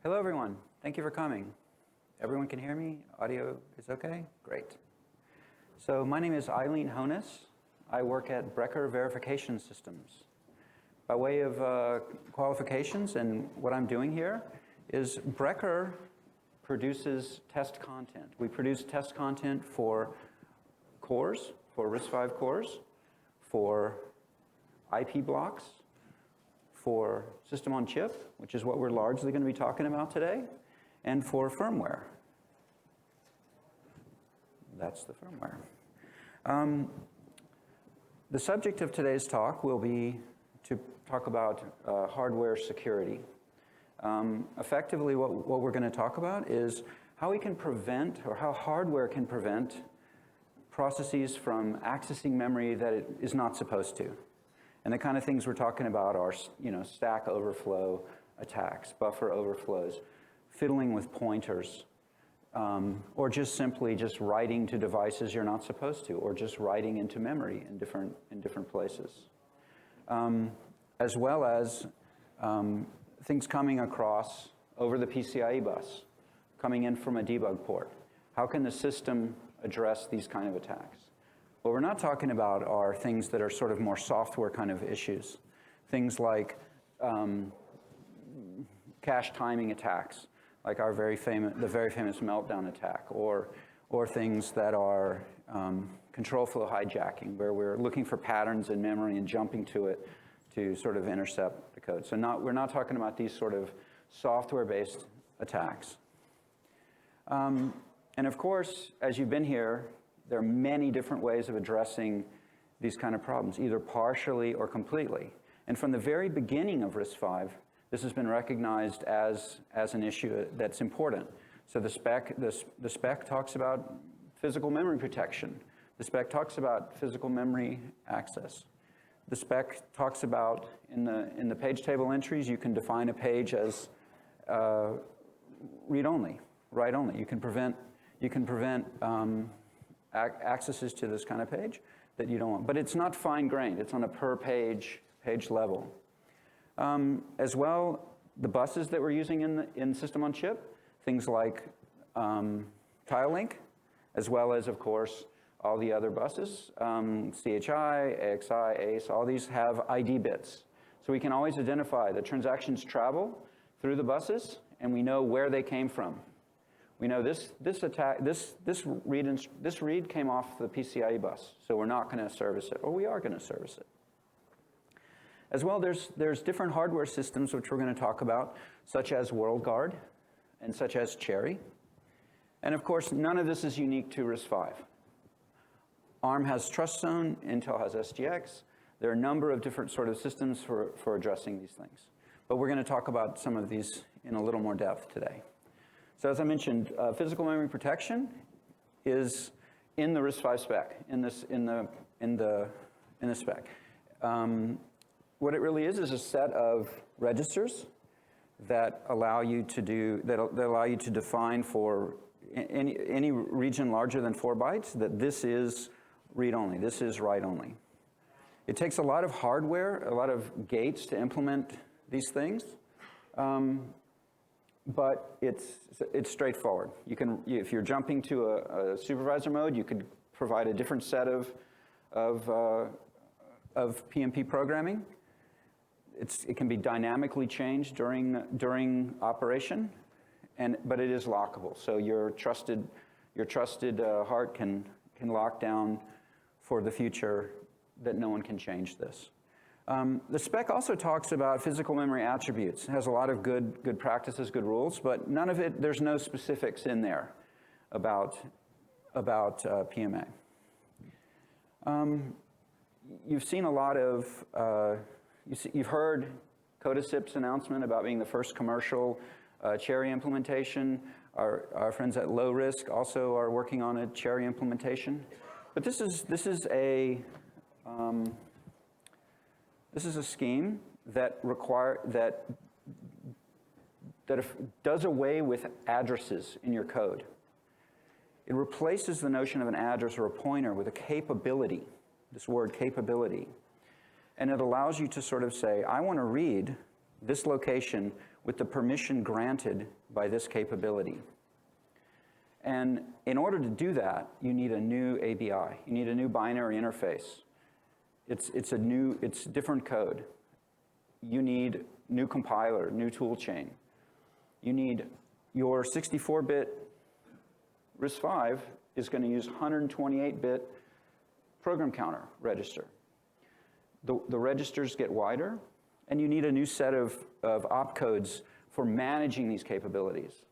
Hello, everyone. Thank you for coming. Everyone can hear me? Audio is okay? Great. So my name is Aileen Honess. I work at Breker Verification Systems. By way of qualifications and what I'm doing here is Breker produces test content. We produce test content for cores, for RISC-V cores, for IP blocks, for system on chip, which is what we're largely going to be talking about today, and for firmware. That's the firmware. The subject of today's talk will be to talk about hardware security. Effectively, what we're going to talk about is how we can prevent, or how hardware can prevent, processes from accessing memory that it is not supposed to. And the kind of things we're talking about are, stack overflow attacks, buffer overflows, fiddling with pointers, or just simply writing to devices you're not supposed to, or just writing into memory in different places. As well as things coming across over the PCIe bus, coming in from a debug port. How can the system address these kind of attacks? What we're not talking about are things that are sort of more software kind of issues. Things like cache timing attacks, like the very famous meltdown attack, or things that are control flow hijacking, where we're looking for patterns in memory and jumping to it to sort of intercept the code. So we're not talking about these sort of software-based attacks. And of course, as you've been here, there are many different ways of addressing these kind of problems, either partially or completely. And from the very beginning of RISC-V, this has been recognized as an issue that's important. So the spec talks about physical memory protection. The spec talks about physical memory access. The spec talks about, in the page table entries, you can define a page as read-only, write-only. You can prevent accesses to this kind of page that you don't want. But it's not fine-grained. It's on a per-page level. As well, the buses that we're using in system on chip, things like tile-link, as well as, of course, all the other buses, CHI, AXI, ACE, all these have ID bits. So we can always identify the transactions travel through the buses, and we know where they came from. We know this read came off the PCIe bus, so we're not going to service it, or we are going to service it. As well, there's different hardware systems which we're going to talk about, such as WorldGuard and such as CHERI. And of course, none of this is unique to RISC-V. ARM has TrustZone, Intel has SGX. There are a number of different sort of systems for addressing these things. But we're going to talk about some of these in a little more depth today. So as I mentioned, physical memory protection is in the RISC-V spec, in the spec. What it really is a set of registers that allow you to define for any region larger than 4 bytes that this is read-only, this is write-only. It takes a lot of hardware, a lot of gates to implement these things. But it's straightforward. If you're jumping to a supervisor mode, you could provide a different set of PMP programming. It can be dynamically changed during operation, but it is lockable. So your trusted heart can lock down for the future that no one can change this. The spec also talks about physical memory attributes. It has a lot of good practices, good rules, but none of it, there's no specifics in there about PMA. You've seen a lot of, you've heard Codasip's announcement about being the first commercial CHERI implementation. Our friends at Low Risk also are working on a CHERI implementation. But this is a scheme that does away with addresses in your code. It replaces the notion of an address or a pointer with a capability, this word capability. And it allows you to sort of say, I want to read this location with the permission granted by this capability. And in order to do that, you need a new ABI. You need a new binary interface. It's different code. You need new compiler, new tool chain. You need your 64-bit RISC-V is going to use 128-bit program counter register. The registers get wider, and you need a new set of opcodes for managing these capabilities,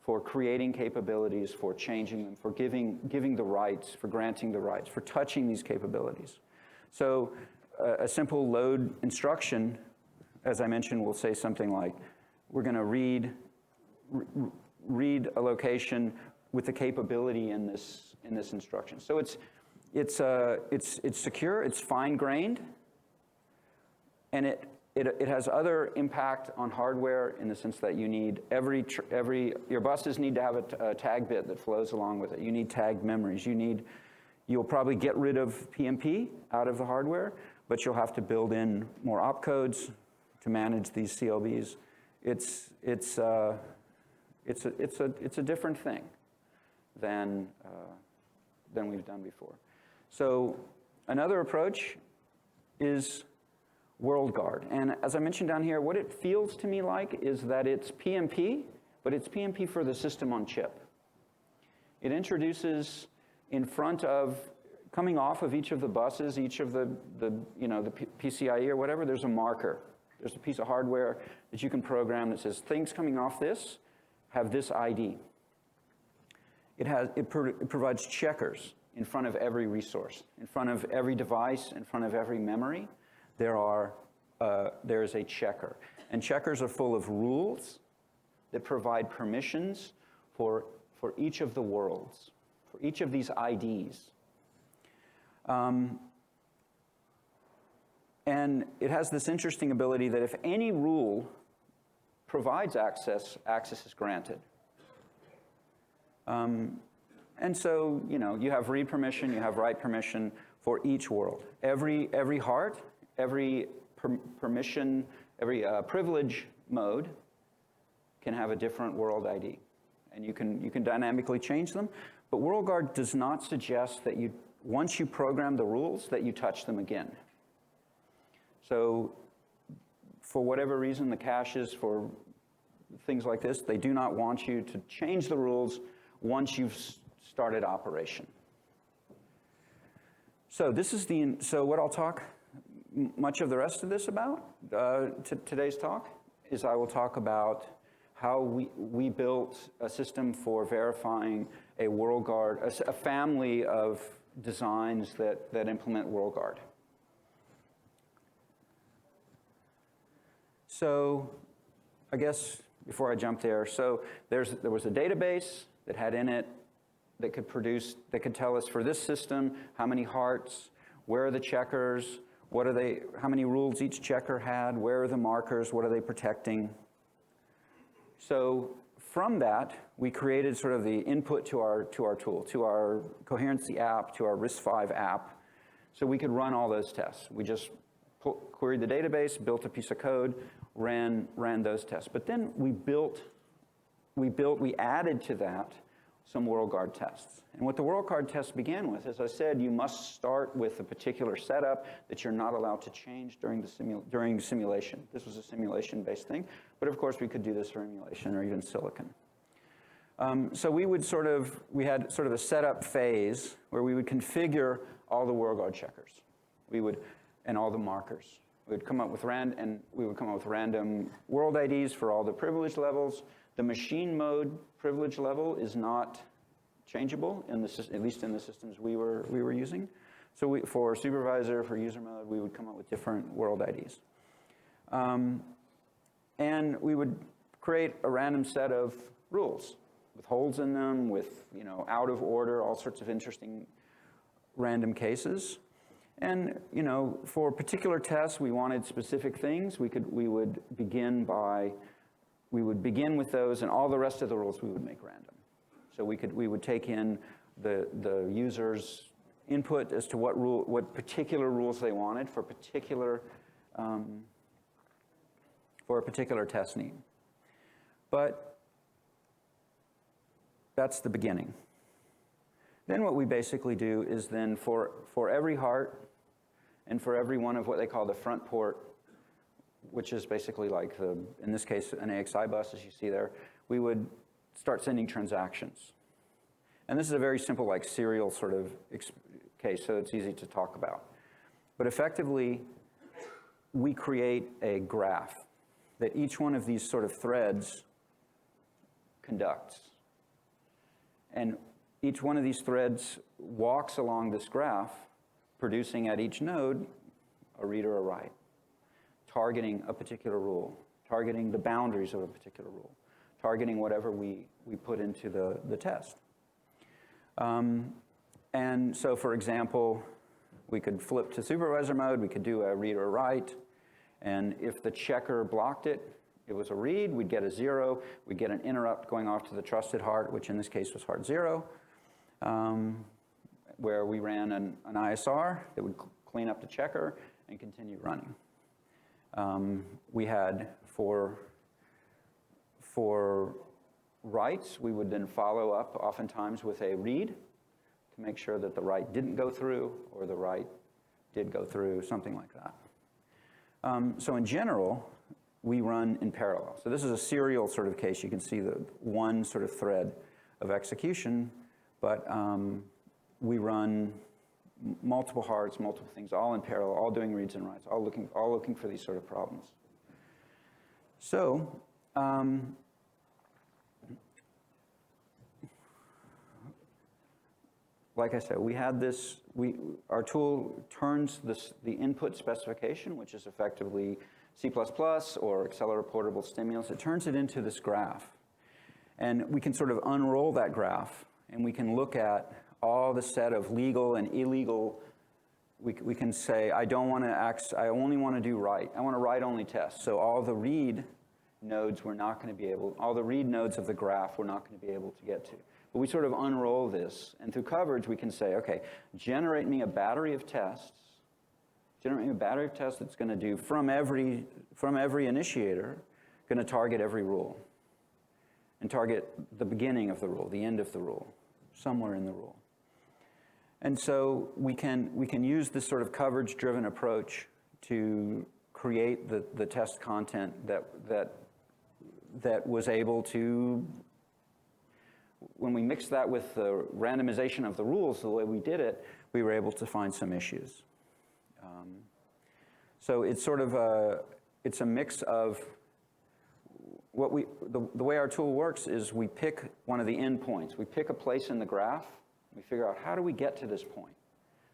for creating capabilities, for changing them, for giving the rights, for granting the rights, for touching these capabilities. So a simple load instruction, as I mentioned, will say something like, we're going to read a location with the capability in this instruction. So it's secure, it's fine-grained, and it has other impact on hardware in the sense that you need your buses need to have a tag bit that flows along with it. You need tagged memories. You'll probably get rid of PMP out of the hardware, but you'll have to build in more opcodes to manage these CLBs. It's a different thing than we've done before. So another approach is WorldGuard. And as I mentioned down here, what it feels to me like is that it's PMP, but it's PMP for the system on chip. It introduces in front of, coming off of each of the buses, each of the PCIe or whatever, there's a marker. There's a piece of hardware that you can program that says things coming off this have this ID. It provides checkers in front of every resource, in front of every device, in front of every memory. There is a checker. And checkers are full of rules that provide permissions for each of the worlds, for each of these IDs. And it has this interesting ability that if any rule provides access, access is granted. And so, you have read permission, you have write permission for each world. Every heart, every permission, every privilege mode can have a different world ID. And you can dynamically change them. But WorldGuard does not suggest that once you program the rules, that you touch them again. So for whatever reason, the caches for things like this, they do not want you to change the rules once you've started operation. So so what I'll talk much of the rest of this about, today's talk, is I will talk about how we built a system for verifying a WorldGuard, a family of designs that implement WorldGuard. So I guess before I jump there, so there was a database that had in it that could tell us for this system how many hearts, where are the checkers, how many rules each checker had, where are the markers, what are they protecting. So from that, we created sort of the input to our tool, to our coherency app, to our RISC-V app, so we could run all those tests. We just queried the database, built a piece of code, ran those tests. But then we added to that some WorldGuard tests. And what the WorldGuard test began with, as I said, you must start with a particular setup that you're not allowed to change during simulation. This was a simulation-based thing, but of course we could do this for emulation or even silicon. So we had sort of a setup phase where we would configure all the WorldGuard checkers. And all the markers. We would come up with random world IDs for all the privilege levels. The machine mode privilege level is not changeable, at least in the systems we were using. So for supervisor, for user mode, we would come up with different world IDs. And we would create a random set of rules with holes in them, with out of order, all sorts of interesting random cases. And for particular tests, we wanted specific things. We would begin with those, and all the rest of the rules we would make random. So we would take in the user's input as to what particular rules they wanted for a particular test need. But that's the beginning. Then what we basically do is then for every heart and for every one of what they call the front port, which is basically like in this case, an AXI bus, as you see there, we would start sending transactions. And this is a very simple, like serial sort of case, so it's easy to talk about. But effectively, we create a graph that each one of these sort of threads conducts. And each one of these threads walks along this graph, producing at each node a read or a write, targeting a particular rule, targeting the boundaries of a particular rule, targeting whatever we put into the test. And so, for example, we could flip to supervisor mode, we could do a read or a write, and if the checker blocked it, it was a read, we'd get a 0, we'd get an interrupt going off to the trusted heart, which in this case was heart 0, where we ran an ISR that would clean up the checker and continue running. We had for writes, we would then follow up oftentimes with a read to make sure that the write didn't go through or the write did go through, something like that. So in general, we run in parallel. So this is a serial sort of case. You can see the one sort of thread of execution, but we run multiple hearts, multiple things, all in parallel, all doing reads and writes, all looking for these sort of problems. So, like I said, we had this, our tool turns the input specification, which is effectively C++ or Accelerator Portable Stimulus, it turns it into this graph. And we can sort of unroll that graph, and we can look at all the set of legal and illegal. We can say, I only want to do write. I want to write-only test. So all the read nodes all the read nodes of the graph we're not going to be able to get to. But we sort of unroll this, and through coverage we can say, okay, generate me a battery of tests. Generate me a battery of tests that's going to do from every initiator, going to target every rule, and target the beginning of the rule, the end of the rule, somewhere in the rule. And so we can use this sort of coverage-driven approach to create the test content that was able to, when we mixed that with the randomization of the rules, the way we did it, we were able to find some issues. So it's sort of it's a mix of the way our tool works is we pick one of the endpoints. We pick a place in the graph. We figure out how do we get to this point.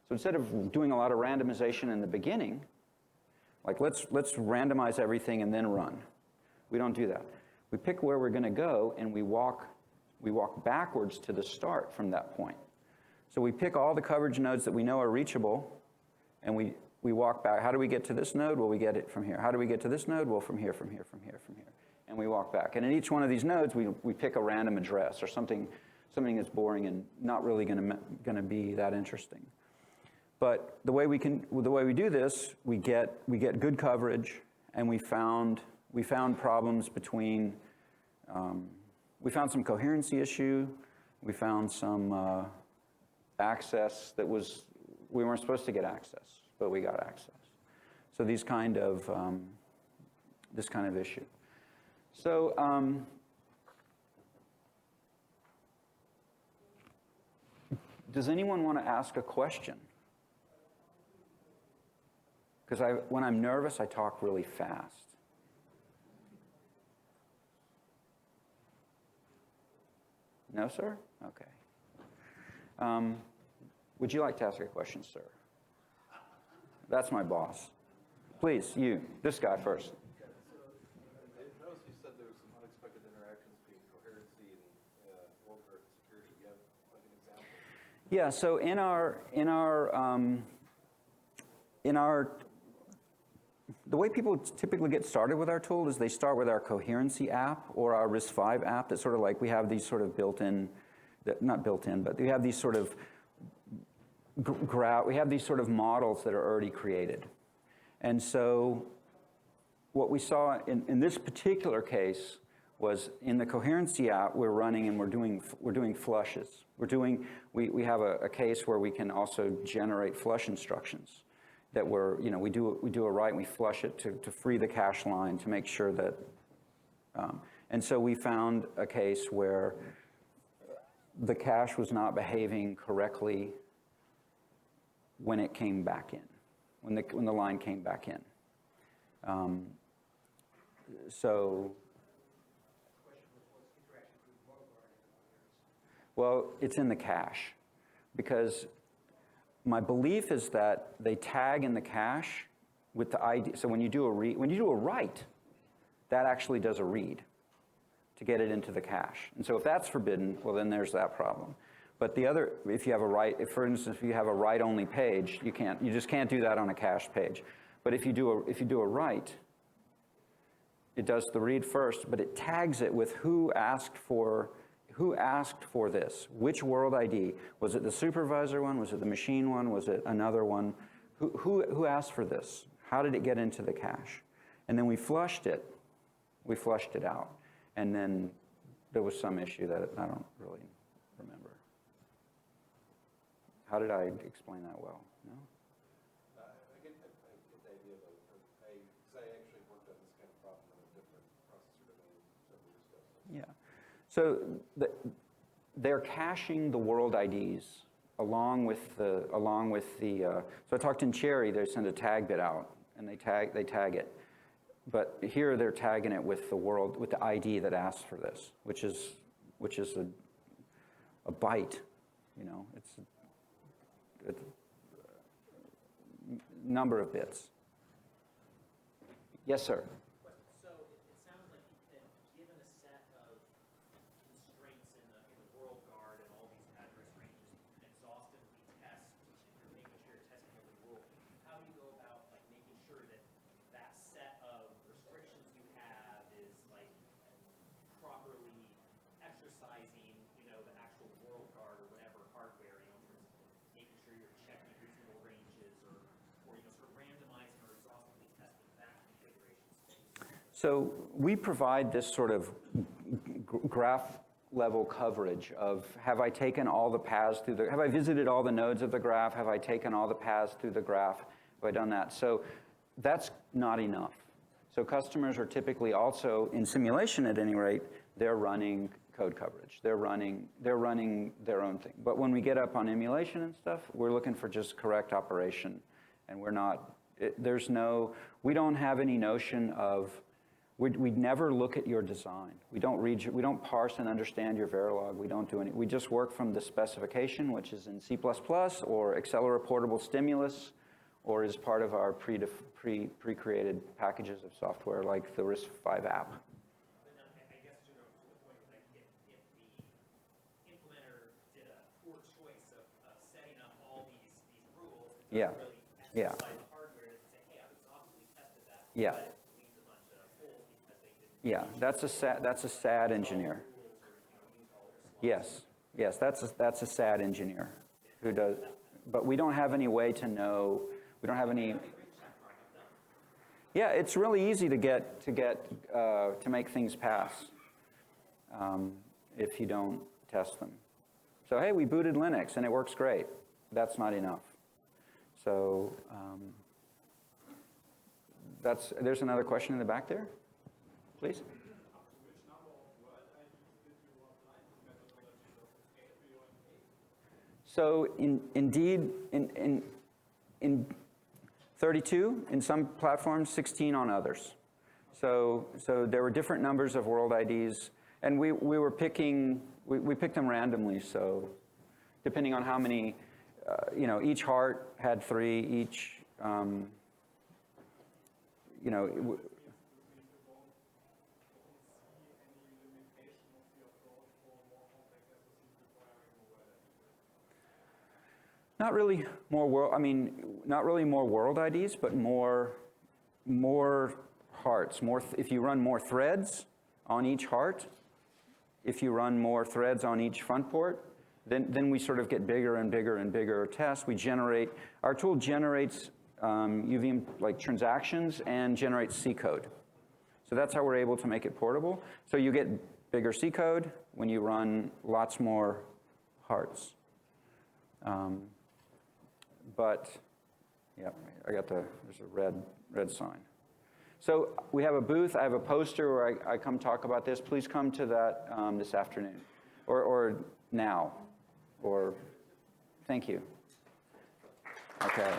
So instead of doing a lot of randomization in the beginning, like let's randomize everything and then run. We don't do that. We pick where we're going to go and we walk backwards to the start from that point. So we pick all the coverage nodes that we know are reachable, and we walk back. How do we get to this node? Well, we get it from here. How do we get to this node? Well, from here, from here, from here, from here. And we walk back. And in each one of these nodes, we pick a random address or something that's boring and not really going to be that interesting. But the way we do this, we get good coverage, and we found problems between. We found some coherency issue. We found some access that we weren't supposed to get access, but we got access. So this kind of issue. So does anyone want to ask a question? Because when I'm nervous, I talk really fast. No, sir? Okay. Would you like to ask a question, sir? That's my boss. Please, this guy first. I noticed you said there were some unexpected interactions between coherency and WorldGuard and CHERI. Do you have like an example? Yeah. So the way people typically get started with our tool is they start with our coherency app or our RISC-V app. That's sort of like we have these sort of built-in, not built-in, but we have these sort of we have these sort of models that are already created. And so what we saw in this particular case was in the coherency app we're running and we're doing flushes. We have a case where we can also generate flush instructions that we do a write and we flush it to free the cache line to make sure that, and so we found a case where the cache was not behaving correctly when it came back in, when the line came back in. Well, it's in the cache, because my belief is that they tag in the cache with the ID. So when you do a write, that actually does a read to get it into the cache. And so if that's forbidden, well, then there's that problem. But the other, if you have a write, for instance, if you have a write-only page, you just can't do that on a cache page. But if you do a write, it does the read first, but it tags it with who asked for this, which world ID. Was it the supervisor one? Was it the machine one? Was it another one? Who asked for this? How did it get into the cache? And then we flushed it. We flushed it out. And then there was some issue that I don't really remember. How did I explain that well? No? I get the idea, though. Because I actually worked on this kind of problem in a different processor domain several years ago. Yeah. So they're caching the world IDs along with the. So I talked in CHERI, they send a tag bit out and they tag it, but here they're tagging it with the ID that asks for this, which is a byte. It's a number of bits. Yes, sir. So it sounds like given a set of constraints in the WorldGuard and all these address ranges, you can exhaustively test, if you're making sure you're testing every rule. How do you go about making sure that that set of restrictions you have is properly exercising, the actual WorldGuard or whatever hardware, in terms of making sure you're checking reasonable ranges or sort of randomizing or exhaustively testing that configuration space? So we provide this sort of graph level coverage of, have I taken all the paths through have I visited all the nodes of the graph? Have I taken all the paths through the graph? Have I done that? So that's not enough. So customers are typically also, in simulation at any rate, they're running code coverage. They're running their own thing. But when we get up on emulation and stuff, we're looking for just correct operation. And we're not, we don't have any notion of, we never look at your design. We don't parse and understand your Verilog. We don't do any, we just work from the specification, which is in C++ or Accelera Portable Stimulus, or is part of our pre-created packages of software like the RISC-V app. But I guess to the point of if the implementer did a poor choice of setting up all these rules, it doesn't really exercise the hardware to say, hey, I've exhaustively tested that. Yeah. But it leaves a bunch of holes because they didn't. Yeah, that's a sad engineer. Yes, that's a sad engineer who does. But we don't have any way to know. We don't have any. Yeah, it's really easy to make things pass if you don't test them. So hey, we booted Linux and it works great. That's not enough. So there's another question in the back there, please. So indeed, in 32 in some platforms, 16 on others. So there were different numbers of world IDs, and we picked them randomly. So depending on how many, each heart had 3, each, not really more world IDs, but more hearts. If you run more threads on each heart, if you run more threads on each front port, then we sort of get bigger and bigger and bigger tests. Our tool generates UVM like transactions and generates C code. So that's how we're able to make it portable. So you get bigger C code when you run lots more hearts. But, yeah, there's a red sign. So we have a booth. I have a poster where I come talk about this. Please come to that this afternoon, or now, or thank you. Okay.